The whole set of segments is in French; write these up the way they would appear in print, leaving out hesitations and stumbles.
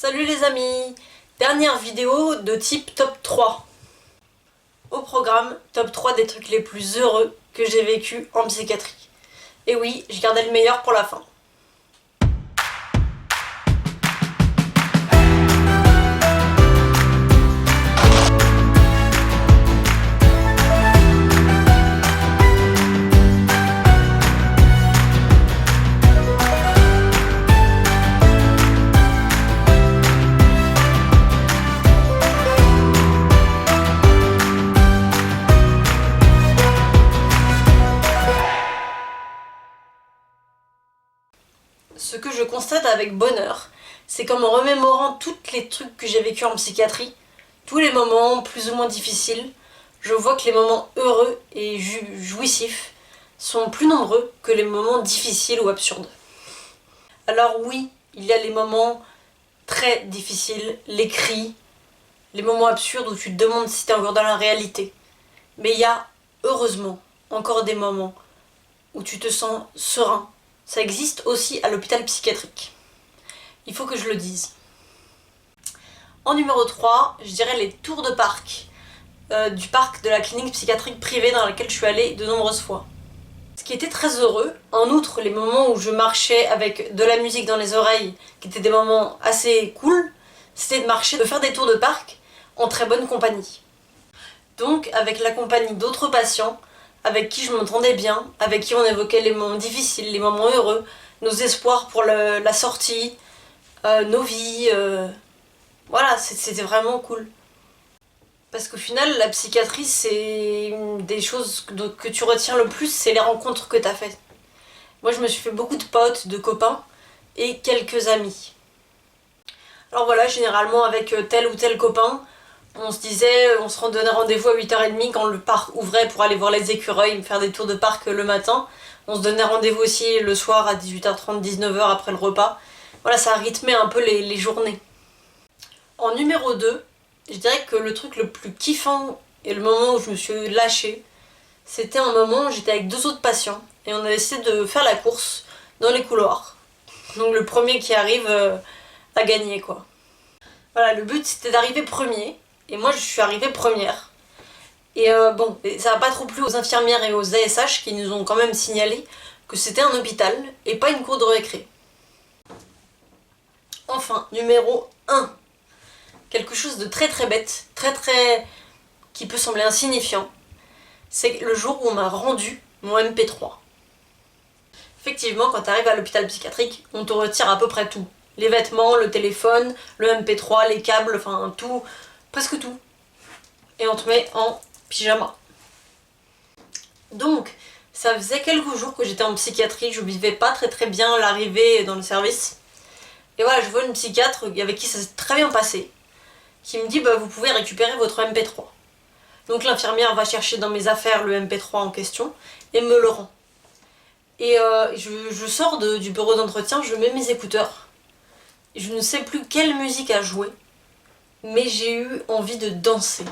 Salut les amis! Dernière vidéo de type top 3. Au programme, top 3 des trucs les plus heureux que j'ai vécu en psychiatrie. Et oui, je gardais le meilleur pour la fin. Ce que je constate avec bonheur, c'est qu'en me remémorant tous les trucs que j'ai vécu en psychiatrie, tous les moments plus ou moins difficiles, je vois que les moments heureux et jouissifs sont plus nombreux que les moments difficiles ou absurdes. Alors oui, il y a les moments très difficiles, les cris, les moments absurdes où tu te demandes si t'es encore dans la réalité. Mais il y a, heureusement, encore des moments où tu te sens serein. Ça existe aussi à l'hôpital psychiatrique. Il faut que je le dise. En numéro 3, je dirais les tours de parc. Du parc de la clinique psychiatrique privée dans laquelle je suis allée de nombreuses fois. Ce qui était très heureux, en outre les moments où je marchais avec de la musique dans les oreilles, qui étaient des moments assez cool, c'était de marcher, de faire des tours de parc en très bonne compagnie. Donc avec la compagnie d'autres patients, avec qui je m'entendais bien, avec qui on évoquait les moments difficiles, les moments heureux, nos espoirs pour la sortie, nos vies, voilà, c'était vraiment cool. Parce qu'au final, la psychiatrie, c'est une des choses que tu retiens le plus, c'est les rencontres que t'as faites. Moi, je me suis fait beaucoup de potes, de copains, et quelques amis. Alors voilà, généralement avec tel ou tel copain, on se donnait rendez-vous à 8h30 quand le parc ouvrait pour aller voir les écureuils, faire des tours de parc le matin. On se donnait rendez-vous aussi le soir à 18h30, 19h après le repas. Voilà, ça rythmait un peu les journées. En numéro 2, je dirais que le truc le plus kiffant et le moment où je me suis lâchée, c'était un moment où j'étais avec 2 autres patients et on a décidé de faire la course dans les couloirs. Donc le premier qui arrive a gagné quoi. Voilà, le but c'était d'arriver premier. Et moi je suis arrivée première. Et bon, ça n'a pas trop plu aux infirmières et aux ASH qui nous ont quand même signalé que c'était un hôpital et pas une cour de récré. Enfin, numéro 1. Quelque chose de très très bête, qui peut sembler insignifiant. C'est le jour où on m'a rendu mon MP3. Effectivement, quand tu arrives à l'hôpital psychiatrique, on te retire à peu près tout. Les vêtements, le téléphone, le MP3, les câbles, enfin tout. Presque tout. Et on te met en pyjama. Donc, ça faisait quelques jours que j'étais en psychiatrie, je vivais pas très bien l'arrivée dans le service. Et voilà, je vois une psychiatre avec qui ça s'est très bien passé, qui me dit bah vous pouvez récupérer votre MP3. Donc l'infirmière va chercher dans mes affaires le MP3 en question et me le rend. Et je sors du bureau d'entretien, je mets mes écouteurs. Je ne sais plus quelle musique a joué, mais j'ai eu envie de danser.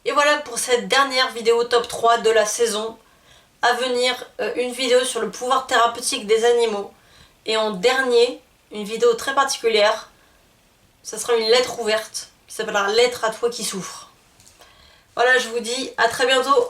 Et voilà pour cette dernière vidéo top 3 de la saison. À venir, une vidéo sur le pouvoir thérapeutique des animaux. Et en dernier, une vidéo très particulière. Ça sera une lettre ouverte qui s'appellera Lettre à toi qui souffre. Voilà, je vous dis à très bientôt.